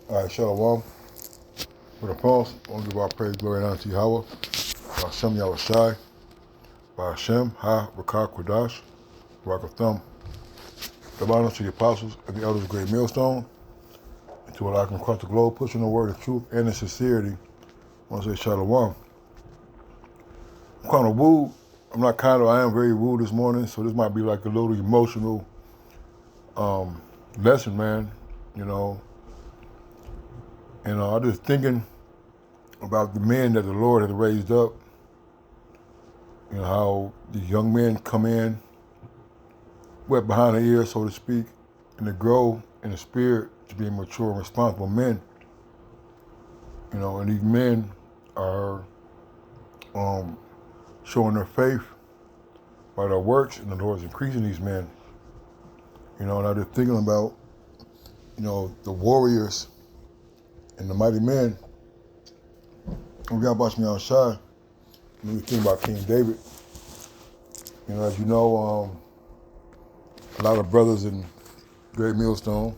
All right, Shalom. For the pause, I want to give our praise, glory, and honor to Yahweh. Hashem Yahushai, Hashem, Ha, Rakah, Kodash, Rakathum. Give honor to the apostles and the elders of Great Millstone, and to all I can across the globe, pushing the word of truth and in sincerity. I want to say Shalom. I'm kind of wooed. I am very wooed this morning, so this might be like a little emotional lesson, man. You know, and I'm just thinking about the men that the Lord has raised up. You know, how the young men come in, wet behind the ears, so to speak, and to grow in the spirit to be mature and responsible men. You know, and these men are showing their faith by their works, and the Lord's increasing these men. You know, and I'm just thinking about, you know, the warriors and the mighty men. And we got to watch me outside. When we think about King David, you know, as you know, a lot of brothers in Great Millstone,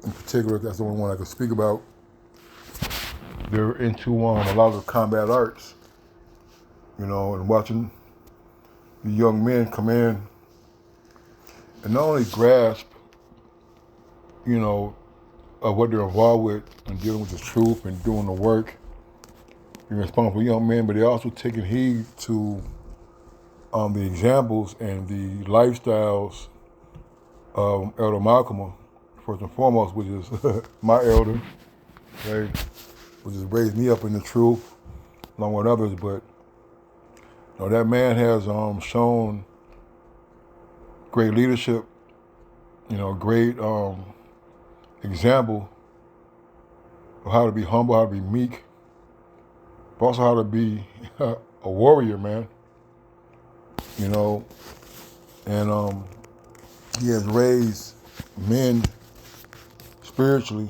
in particular, that's the only one I could speak about. They're into a lot of combat arts, you know, and watching the young men come in and not only grasp, you know, of what they're involved with and dealing with the truth and doing the work, being responsible young men, but they're also taking heed to the examples and the lifestyles of Elder Malcolm, first and foremost, which is my elder, okay, which has raised me up in the truth, along with others. But you know, that man has shown great leadership, you know, great example of how to be humble, how to be meek, but also how to be a warrior, man. You know, and he has raised men spiritually,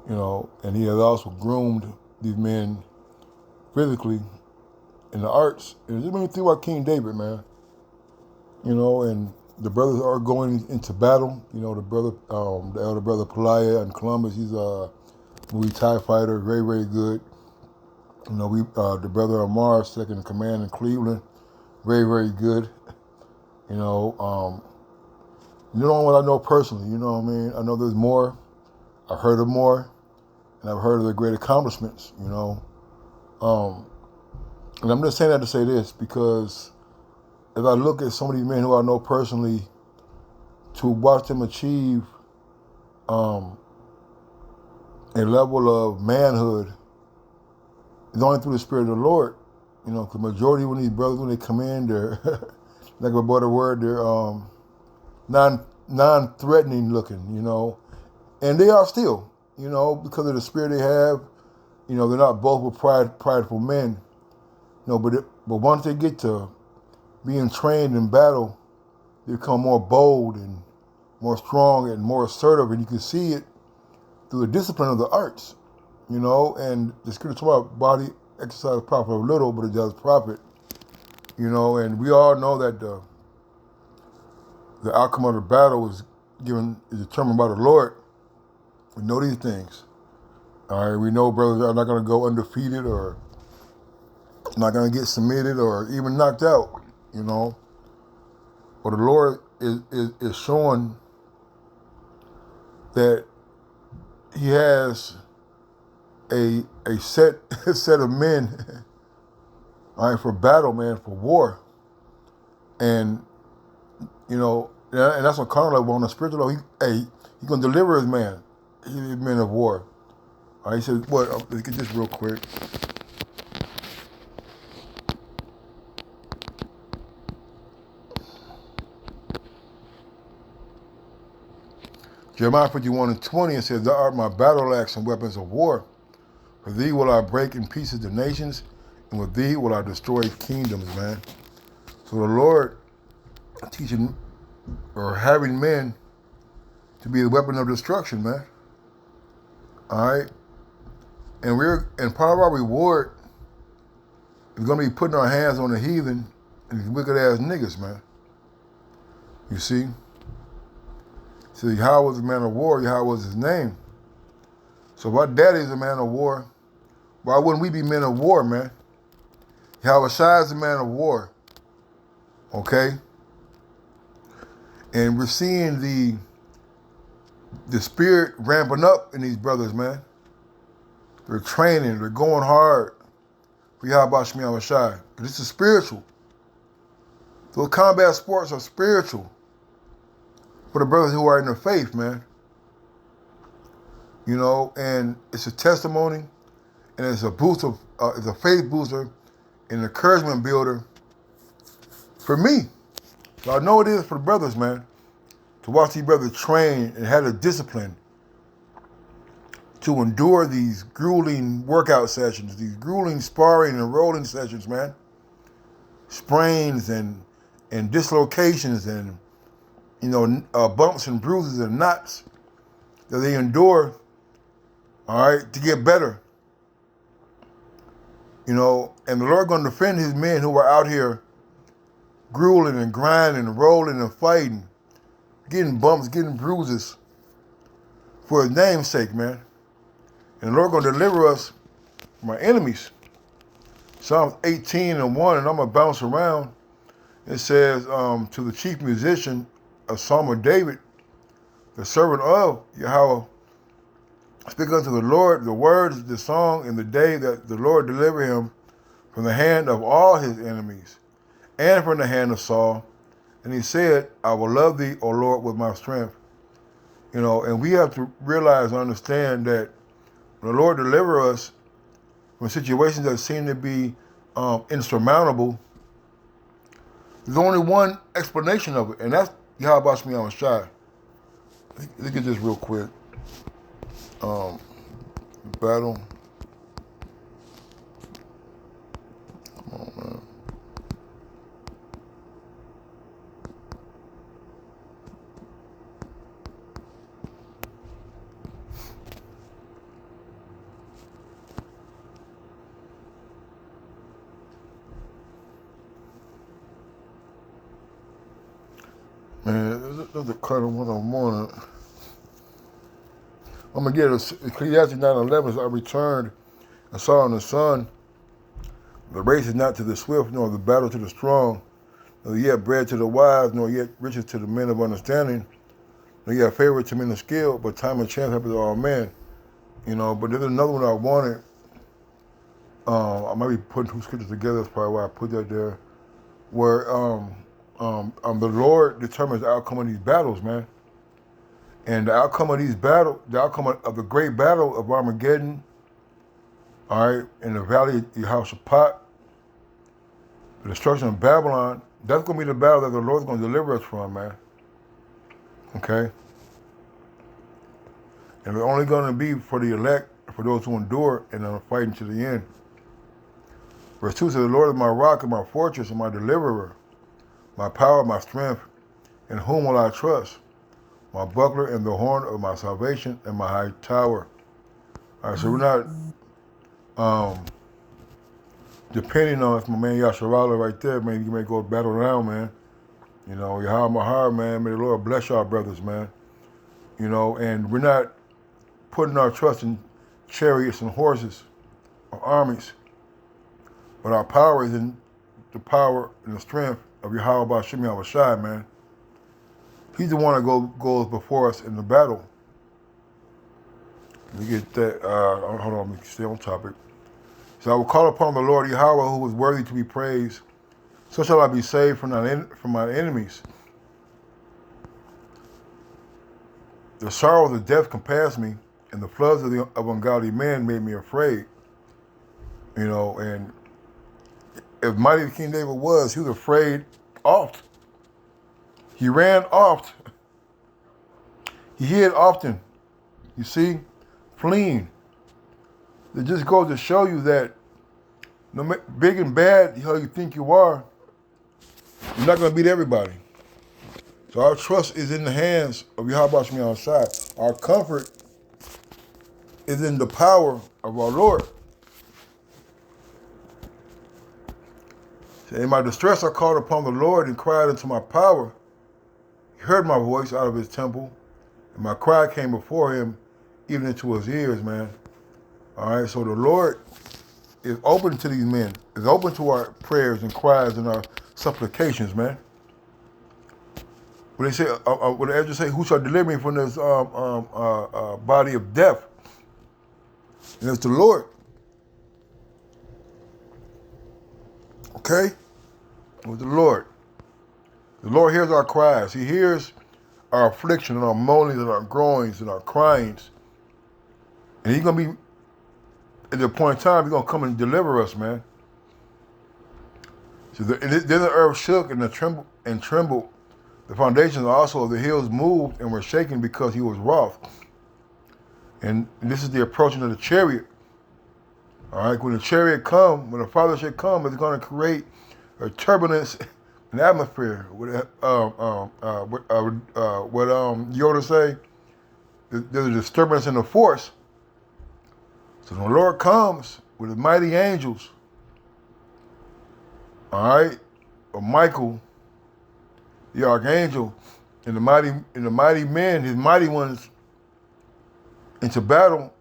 you know, and he has also groomed these men physically in the arts. And it just made me think about King David, man. You know, and the brothers are going into battle. You know, the elder brother Peliah in Columbus, he's a movie TIE fighter, very, very good. You know, the brother Amar, second in command in Cleveland, very, very good. You know what I know personally, you know what I mean? I know there's more. I've heard of more, and I've heard of the great accomplishments, you know. And I'm just saying that to say this, because as I look at some of these men who I know personally, to watch them achieve a level of manhood is only through the Spirit of the Lord. You know, because majority when these brothers, when they come in, they're, like a better word, they're non-threatening looking, you know. And they are still, you know, because of the spirit they have. You know, they're not both with prideful men. You know, but once they get to being trained in battle, they become more bold and more strong and more assertive, and you can see it through the discipline of the arts, you know. And the scripture talks about body exercise profit a little, but it does profit, you know. And we all know that the outcome of the battle is determined by the Lord. We know these things. All right, we know brothers are not going to go undefeated or not going to get submitted or even knocked out, you know. But the Lord is showing that He has a set of men, all right, for battle, man, for war, and you know, and that's what carnal level. On the spiritual level, He's gonna deliver His man, His men of war. All right, he said, "What? Let's get this real quick." Jeremiah 51:20, it says, "Thou art my battle axe and weapons of war. For thee will I break in pieces the nations, and with thee will I destroy kingdoms," man. So the Lord teaching or having men to be the weapon of destruction, man. All right, and part of our reward is going to be putting our hands on the heathen and these wicked ass niggas, man. You see, So Yahweh was a man of war. Yahweh was his name. So if our daddy is a man of war, why wouldn't we be men of war, man? Yahweh Shai is a man of war. Okay? And we're seeing the spirit ramping up in these brothers, man. They're training. They're going hard for Yahweh Shai Shai. This is spiritual. Those combat sports are spiritual for the brothers who are in the faith, man. You know, and it's a testimony, and it's a boost of, it's a faith booster, an encouragement builder for me. So I know it is for the brothers, man, to watch these brothers train and have the discipline to endure these grueling workout sessions, these grueling sparring and rolling sessions, man. Sprains and dislocations and, you know, bumps and bruises and knots that they endure, all right, to get better. You know, and the Lord going to defend his men who are out here grueling and grinding and rolling and fighting, getting bumps, getting bruises for his name's sake, man. And the Lord going to deliver us from our enemies. Psalms 18:1, and I'm going to bounce around. It says, to the chief musician, a psalm of David, the servant of Yahweh, speak unto the Lord the words of the song in the day that the Lord deliver him from the hand of all his enemies and from the hand of Saul. And he said, I will love thee, O Lord, with my strength. You know, and we have to realize and understand that when the Lord deliver us from situations that seem to be insurmountable, there's only one explanation of it, and that's Yahweh Shai Shai. Look at this real quick. Battle. Come on, man. Man, there's a cut of what I'm on. I'm going to get it. Ecclesiastes 9:11, so I returned and saw in the sun, the race is not to the swift, nor the battle to the strong, nor yet bread to the wise, nor yet riches to the men of understanding, nor yet favor to men of skill, but time and chance happen to all men. You know, but there's another one I wanted. I might be putting two scriptures together, that's probably why I put that there, where the Lord determines the outcome of these battles, man. And the outcome of these battles, the outcome of the great battle of Armageddon, all right, in the valley of Yehoshaphat, the destruction of Babylon, that's going to be the battle that the Lord's going to deliver us from, man. Okay? And it's only going to be for the elect, for those who endure and are fighting to the end. Verse 2 says, the Lord is my rock and my fortress and my deliverer, my power, my strength, in whom will I trust? My buckler and the horn of my salvation and my high tower. All right, so we're not depending on, it's my man Yasharala right there, man. You may go battle around, man. You know, Yahweh Mahar, man. May the Lord bless our brothers, man. You know, and we're not putting our trust in chariots and horses or armies, but our power is in the power and the strength of Yahweh Ba'Shem Yahweh Shai, man. He's the one that goes before us in the battle. Let me get that, hold on, let me stay on topic. So I will call upon the Lord Yahweh, who is worthy to be praised. So shall I be saved from my enemies. The sorrows of death compassed me, and the floods of ungodly men made me afraid. You know, and if mighty King David was, he was afraid oft. He ran oft. He hid often. You see, fleeing. It just goes to show you that no big and bad how you think you are, you're not going to beat everybody. So our trust is in the hands of Yahweh Shai Shai. Our comfort is in the power of our Lord. In my distress I called upon the Lord and cried unto my power. He heard my voice out of his temple. And my cry came before him, even into his ears, man. All right, so the Lord is open to these men, is open to our prayers and cries and our supplications, man. When they say, when the angels say, "Who shall deliver me from this body of death?" And it's the Lord. Okay, it was the Lord. The Lord hears our cries. He hears our affliction and our moanings and our groanings and our cryings. And he's going to be, at the point in time, he's going to come and deliver us, man. So then the earth shook and trembled. The foundations also of the hills moved and were shaken because he was wroth. And this is the approaching of the chariot. All right, when the chariot come, when the Father should come, it's going to create a turbulence in the atmosphere. What Yoda say? There's a disturbance in the force. So when the Lord comes with his mighty angels, all right, or Michael, the archangel, and the mighty men, his mighty ones, into battle,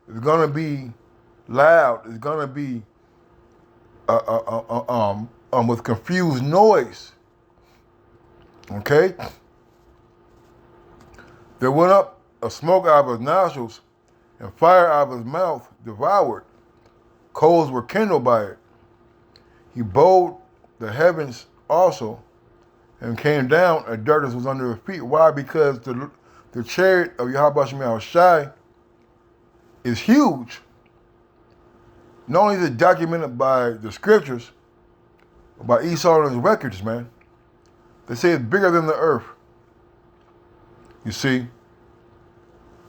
it's gonna be loud. It's gonna be with confused noise. Okay. There went up a smoke out of his nostrils, and fire out of his mouth devoured. Coals were kindled by it. He bowed the heavens also, and came down, and darkness was under his feet. Why? Because the chariot of Yahweh Shem Shai is huge. Not only is it documented by the scriptures, but by Esau and his records, man. They say it's bigger than the earth. You see?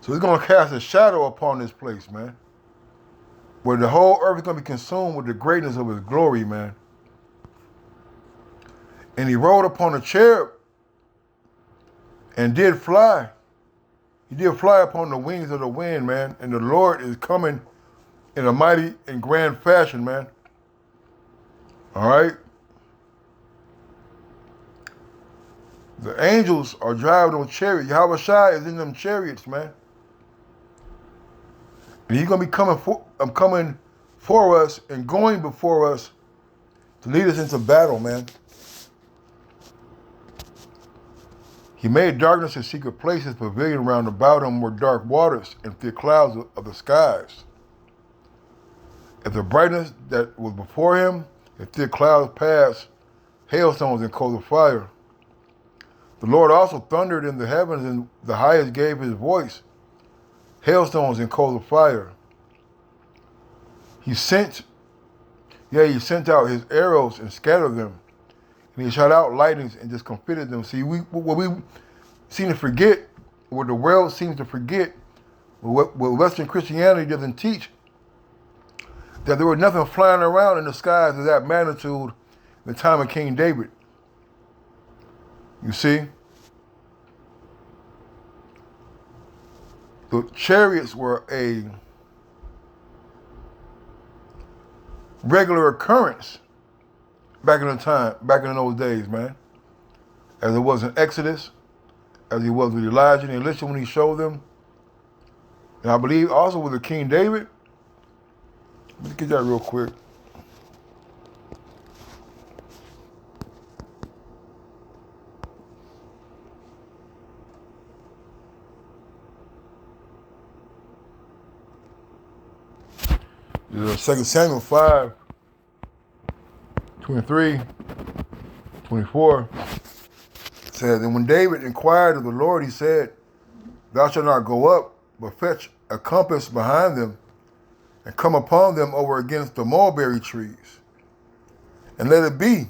So it's going to cast a shadow upon this place, man. Where the whole earth is going to be consumed with the greatness of his glory, man. And he rode upon a cherub and did fly. He did fly upon the wings of the wind, man. And the Lord is coming in a mighty and grand fashion, man. All right? The angels are driving on chariots. Yahweh Shai is in them chariots, man. And he's going to be coming for us and going before us to lead us into battle, man. He made darkness his secret places, pavilion round about him were dark waters and thick clouds of the skies. At the brightness that was before him, the thick clouds passed, hailstones and coals of fire. The Lord also thundered in the heavens, and the highest gave his voice, hailstones and coals of fire. He sent out his arrows and scattered them. And he shot out lightnings and discomfited them. See, what we seem to forget, what the world seems to forget, what Western Christianity doesn't teach, that there was nothing flying around in the skies of that magnitude in the time of King David. You see? The chariots were a regular occurrence back in those days, man. As it was in Exodus, as it was with Elijah and Elisha when he showed them. And I believe also with the King David. Let me get that real quick. This is 2 Samuel 5, 23, 24. It says, and when David inquired of the Lord, he said, thou shalt not go up, but fetch a compass behind them, and come upon them over against the mulberry trees. And let it be,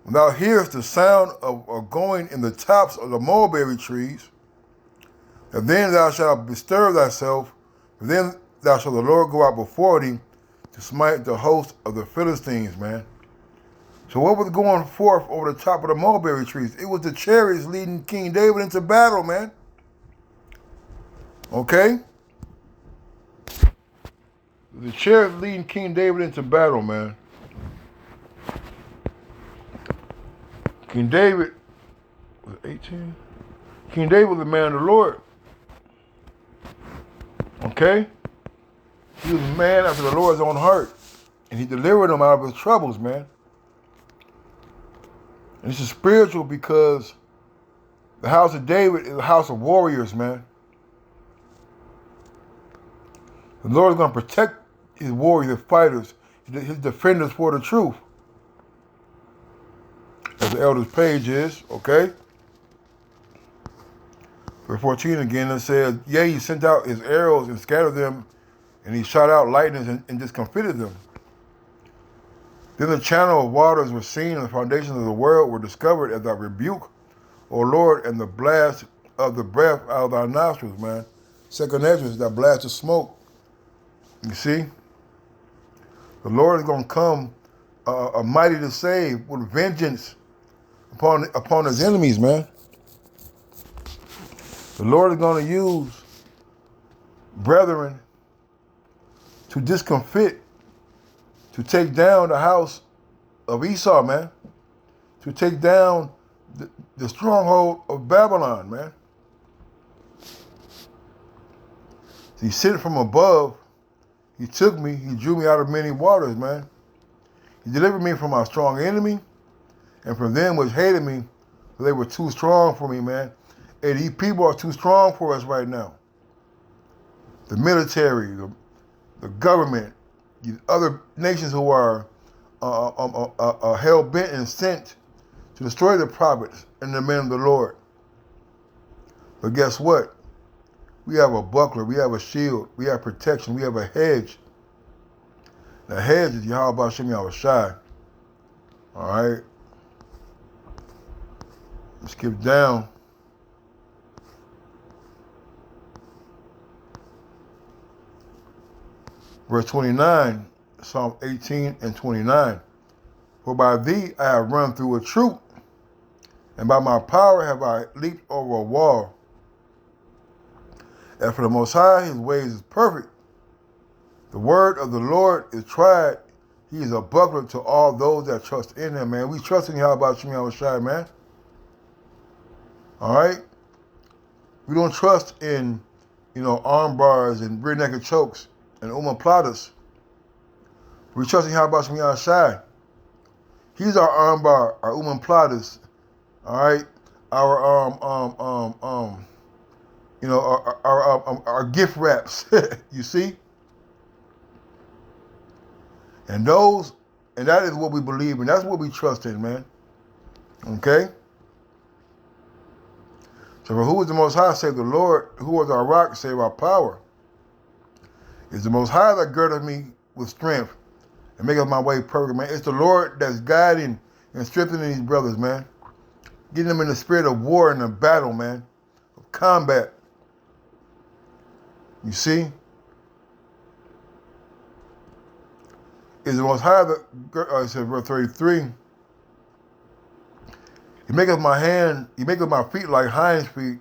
when thou hearest the sound of going in the tops of the mulberry trees, and then thou shalt bestir thyself, and then thou shalt the Lord go out before thee to smite the host of the Philistines, man. So what was going forth over the top of the mulberry trees? It was the chariots leading King David into battle, man. Okay? The chariots leading King David into battle, man. King David, was it 18? King David was a man of the Lord. Okay? He was a man after the Lord's own heart. And he delivered him out of his troubles, man. And this is spiritual because the house of David is a house of warriors, man. The Lord is going to protect his warriors, his fighters, his defenders for the truth. As the elder's page is, okay? Verse 14 again, it says, yea, he sent out his arrows and scattered them, and he shot out lightnings and discomfited them. Then the channel of waters was seen, and the foundations of the world were discovered as thy rebuke, O Lord, and the blast of the breath out of thy nostrils, man. Second Ezra, that blast of smoke. You see? The Lord is going to come mighty to save with vengeance upon his enemies, man. The Lord is going to use brethren to discomfit, to take down the house of Esau, man. To take down the stronghold of Babylon, man. He sent from above. He took me. He drew me out of many waters, man. He delivered me from my strong enemy and from them which hated me. They were too strong for me, man. And these people are too strong for us right now. The military, the government, these other nations who are hell-bent and sent to destroy the prophets and the men of the Lord. But guess what? We have a buckler, we have a shield, we have protection, we have a hedge. The hedge is Yahweh Hashem Yahushai. All right? Let's skip down. Verse 29, Psalm 18 and 29. For by thee I have run through a troop, and by my power have I leaped over a wall. And for the Most High, his ways is perfect. The word of the Lord is tried. He is a buckler to all those that trust in him, man. We trust in Yahweh Shem Yahushai, man. All right? We don't trust in, arm bars and rear naked chokes and omoplatas. We trust in Yahweh Shem Yahushai. He's our arm bar, our omoplatas. All right? Our gift wraps. You see? And that is what we believe in. That's what we trust in, man. Okay? So for who is the Most High, save the Lord? Who was our rock, save our power? It's the Most High that girdeth me with strength and maketh my way perfect, man. It's the Lord that's guiding and strengthening these brothers, man. Getting them in the spirit of war and of battle, man. Of combat. You see? Is the Most High that, it says verse 33, He maketh my feet like hinds feet,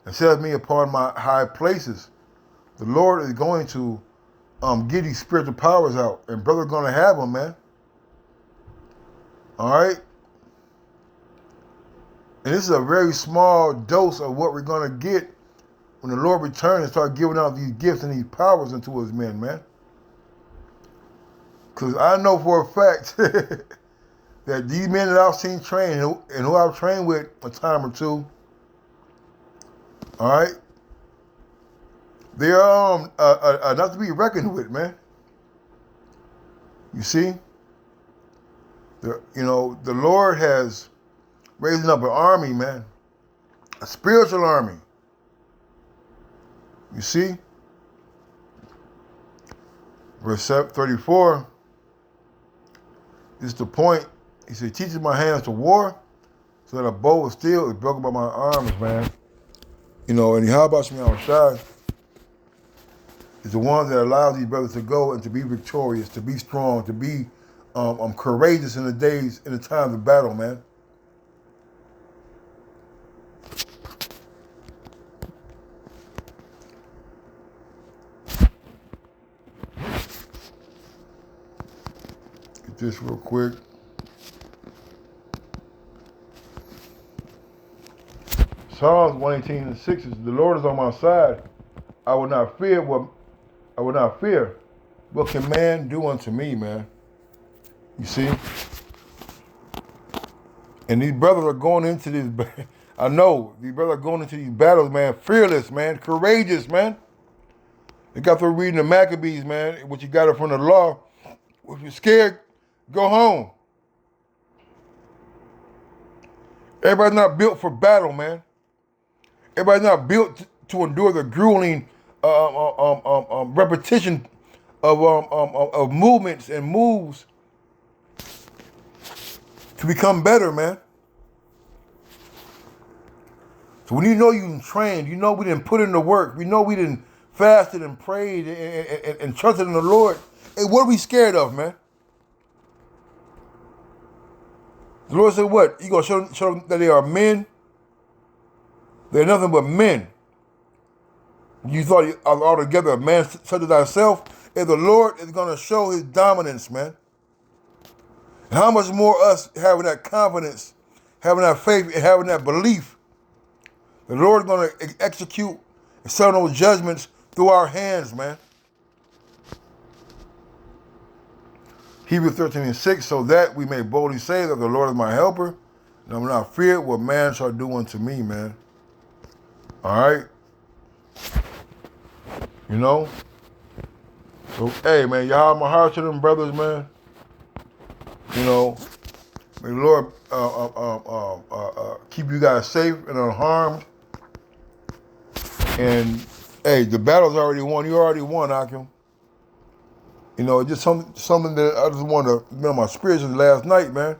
and setteth me upon my high places. The Lord is going to get these spiritual powers out, and brother's going to have them, man. All right? And this is a very small dose of what we're going to get when the Lord returns and start giving out these gifts and these powers into his men, man. Because I know for a fact that these men that I've seen train and who I've trained with a time or two, all right, they are not to be reckoned with, man. You see? The Lord has raised up an army, man. A spiritual army. You see? Verse 34 is the point. He said, teaches my hands to war, so that a bow of steel is broken by my arms, man. And Yahweh Shem Yahushai is the one that allows these brothers to go and to be victorious, to be strong, to be courageous in the times of battle, man. Get this real quick. Psalms 118:6 is, the Lord is on my side. I will not fear what I will not fear. What can man do unto me, man? You see? And these brothers are going into this, I know, these brothers are going into these battles, man, fearless, man, courageous, man. They got through reading the Maccabees, man, what you got it from the law. If you're scared, go home. Everybody's not built for battle, man. Everybody's not built to endure the grueling repetition of movements and moves to become better, man. So when you know you trained, you know we didn't put in the work, we know we didn't fasted and prayed and trusted in the Lord, hey, what are we scared of, man? The Lord said what? You going to show them that they are men? They're nothing but men. You thought altogether a man such as thyself, and the Lord is going to show his dominance, man. And how much more us having that confidence, having that faith, and having that belief. The Lord is going to execute and settle those judgments through our hands, man. Hebrews 13:6, so that we may boldly say that the Lord is my helper, and I will not fear what man shall do unto me, man. All right? You know? So, hey, man, y'all have my heart to them brothers, man. You know, may the Lord keep you guys safe and unharmed. And, hey, the battle's already won. You already won, Akim. You know, just something that I just wanted to be on my spirits last night, man.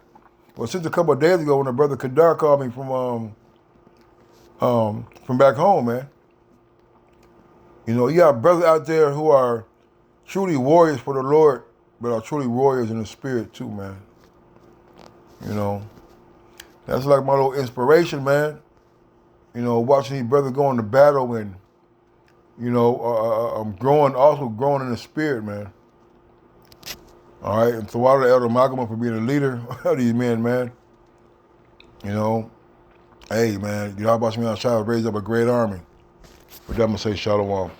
Well, since a couple of days ago when a brother Kadar called me from back home, man. You know, you got brothers out there who are truly warriors for the Lord, but are truly warriors in the spirit too, man. You know, that's like my little inspiration, man. You know, watching these brothers go into battle and, you know, I'm growing in the spirit, man. All right, and so out to Elder Malcolm for being a leader of these men, man. You know, hey, man, you know about me on child raised up a great army. But I'm going to say shalom.